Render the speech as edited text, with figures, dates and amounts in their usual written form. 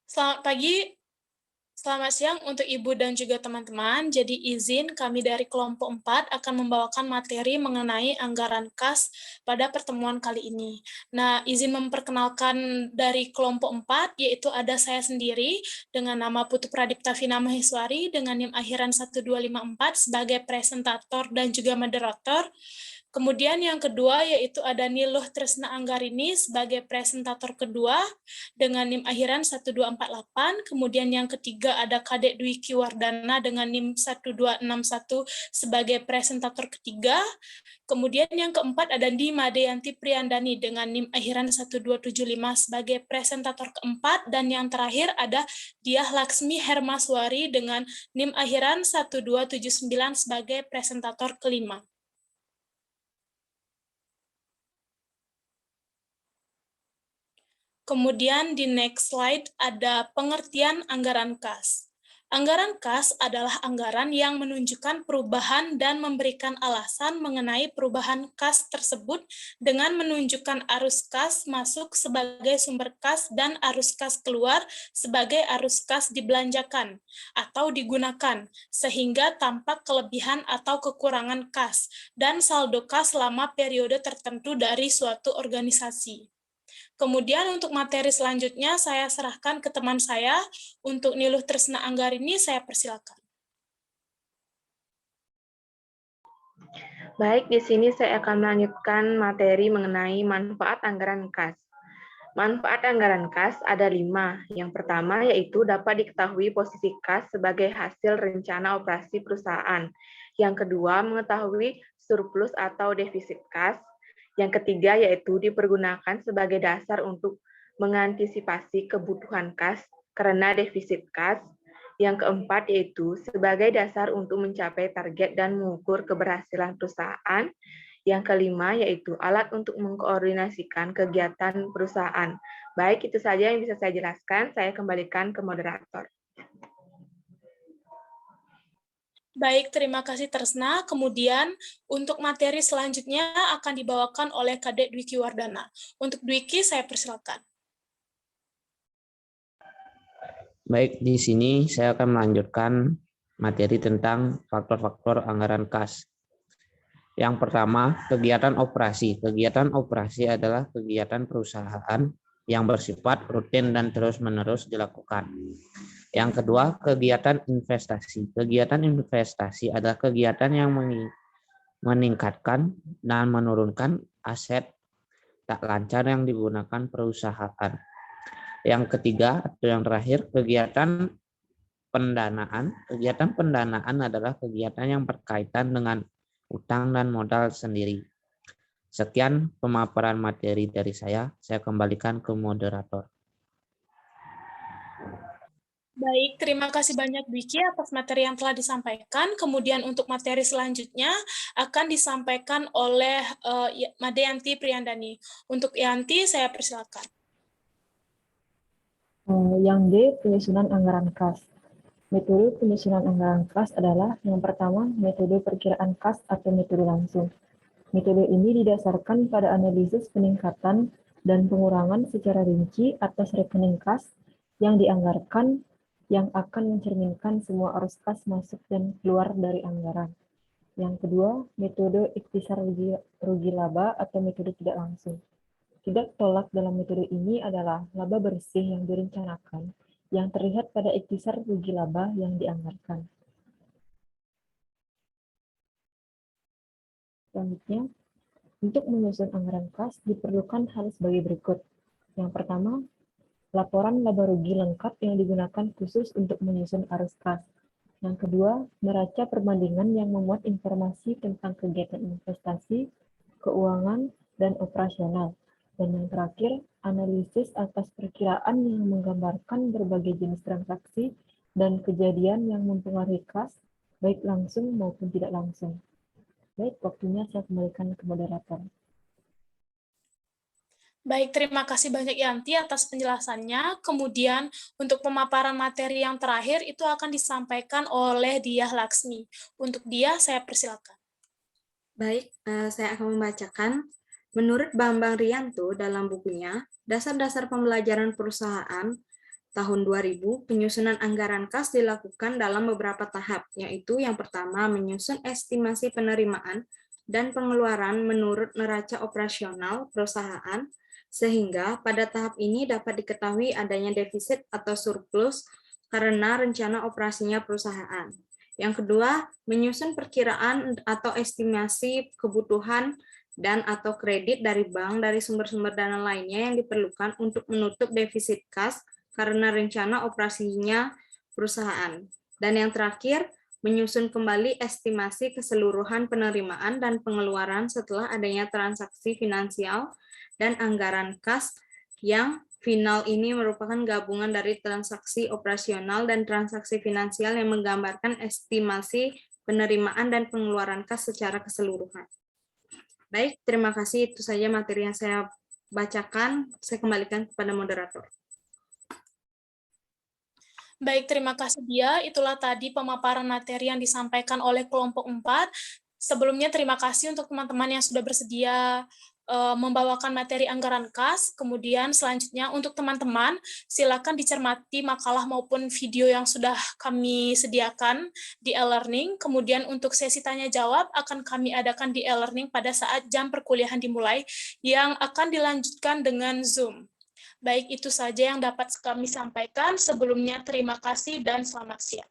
Selamat pagi, selamat siang untuk Ibu dan juga teman-teman. Jadi izin kami dari kelompok 4 akan membawakan materi mengenai anggaran kas pada pertemuan kali ini. Nah, izin memperkenalkan dari kelompok 4, yaitu ada saya sendiri dengan nama Putu Pradipta Vina Maheswari dengan NIM akhiran 1254 sebagai presentator dan juga moderator. Kemudian yang kedua yaitu ada Niluh Tresna Anggarini sebagai presentator kedua dengan NIM akhiran 1248. Kemudian yang ketiga ada Kadek Dwiki Wardana dengan NIM 1261 sebagai presentator ketiga. Kemudian yang keempat ada Dima Deyanti Priyandani dengan NIM akhiran 1275 sebagai presentator keempat. Dan yang terakhir ada Diah Laksmi Hermaswari dengan NIM akhiran 1279 sebagai presentator kelima. Kemudian di next slide ada pengertian anggaran kas. Anggaran kas adalah anggaran yang menunjukkan perubahan dan memberikan alasan mengenai perubahan kas tersebut dengan menunjukkan arus kas masuk sebagai sumber kas dan arus kas keluar sebagai arus kas dibelanjakan atau digunakan, sehingga tampak kelebihan atau kekurangan kas dan saldo kas selama periode tertentu dari suatu organisasi. Kemudian untuk materi selanjutnya saya serahkan ke teman saya. Untuk Niluh Tresna Anggarini saya persilakan. Baik, di sini saya akan melanjutkan materi mengenai manfaat anggaran kas. Manfaat anggaran kas ada 5. Yang pertama yaitu dapat diketahui posisi kas sebagai hasil rencana operasi perusahaan. Yang kedua, mengetahui surplus atau defisit kas. Yang ketiga yaitu dipergunakan sebagai dasar untuk mengantisipasi kebutuhan kas karena defisit kas. Yang keempat yaitu sebagai dasar untuk mencapai target dan mengukur keberhasilan perusahaan. Yang kelima yaitu alat untuk mengkoordinasikan kegiatan perusahaan. Baik, itu saja yang bisa saya jelaskan. Saya kembalikan ke moderator. Baik, terima kasih Tresna. Kemudian untuk materi selanjutnya akan dibawakan oleh Kadek Dwiki Wardana. Untuk Dwiki saya persilakan. Baik, di sini saya akan melanjutkan materi tentang faktor-faktor anggaran kas. Yang pertama, kegiatan operasi. Kegiatan operasi adalah kegiatan perusahaan yang bersifat rutin dan terus-menerus dilakukan. Yang kedua, kegiatan investasi. Kegiatan investasi adalah kegiatan yang meningkatkan dan menurunkan aset tak lancar yang digunakan perusahaan. Yang ketiga atau yang terakhir, kegiatan pendanaan. Kegiatan pendanaan adalah kegiatan yang berkaitan dengan utang dan modal sendiri. Sekian pemaparan materi dari saya kembalikan ke moderator. Baik, terima kasih banyak Dwiki atas materi yang telah disampaikan. Kemudian untuk materi selanjutnya akan disampaikan oleh Made Yanti Priyandani. Untuk Yanti, saya persilakan. Yang D, penyusunan anggaran kas. Metode penyusunan anggaran kas adalah yang pertama, metode perkiraan kas atau metode langsung. Metode ini didasarkan pada analisis peningkatan dan pengurangan secara rinci atas rekening kas yang dianggarkan yang akan mencerminkan semua arus kas masuk dan keluar dari anggaran. Yang kedua, metode ikhtisar rugi laba atau metode tidak langsung. Tidak tolak dalam metode ini adalah laba bersih yang direncanakan yang terlihat pada ikhtisar rugi laba yang dianggarkan. Selanjutnya, untuk menyusun anggaran kas diperlukan hal sebagai berikut. Yang pertama, laporan laba rugi lengkap yang digunakan khusus untuk menyusun arus kas. Yang kedua, neraca perbandingan yang memuat informasi tentang kegiatan investasi, keuangan, dan operasional. Dan yang terakhir, analisis atas perkiraan yang menggambarkan berbagai jenis transaksi dan kejadian yang mempengaruhi kas, baik langsung maupun tidak langsung. Baik, waktunya saya kembalikan ke moderator. Baik, terima kasih banyak Yanti atas penjelasannya. Kemudian untuk pemaparan materi yang terakhir itu akan disampaikan oleh Diah Laksmi. Untuk Diah, saya persilakan. Baik, saya akan membacakan. Menurut Bambang Rianto dalam bukunya, Dasar-Dasar Pembelajaran Perusahaan, tahun 2000, penyusunan anggaran kas dilakukan dalam beberapa tahap, yaitu yang pertama menyusun estimasi penerimaan dan pengeluaran menurut neraca operasional perusahaan, sehingga pada tahap ini dapat diketahui adanya defisit atau surplus karena rencana operasinya perusahaan. Yang kedua, menyusun perkiraan atau estimasi kebutuhan dan atau kredit dari bank dari sumber-sumber dana lainnya yang diperlukan untuk menutup defisit kas karena rencana operasinya perusahaan. Dan yang terakhir, menyusun kembali estimasi keseluruhan penerimaan dan pengeluaran setelah adanya transaksi finansial dan anggaran kas yang final ini merupakan gabungan dari transaksi operasional dan transaksi finansial yang menggambarkan estimasi penerimaan dan pengeluaran kas secara keseluruhan. Baik, terima kasih. Itu saja materi yang saya bacakan. Saya kembalikan kepada moderator. Baik, terima kasih Dia. Itulah tadi pemaparan materi yang disampaikan oleh kelompok 4. Sebelumnya terima kasih untuk teman-teman yang sudah bersedia membawakan materi anggaran kas. Kemudian selanjutnya untuk teman-teman, silakan dicermati makalah maupun video yang sudah kami sediakan di e-learning. Kemudian untuk sesi tanya-jawab akan kami adakan di e-learning pada saat jam perkuliahan dimulai, yang akan dilanjutkan dengan Zoom. Baik, itu saja yang dapat kami sampaikan. Sebelumnya, terima kasih dan selamat siang.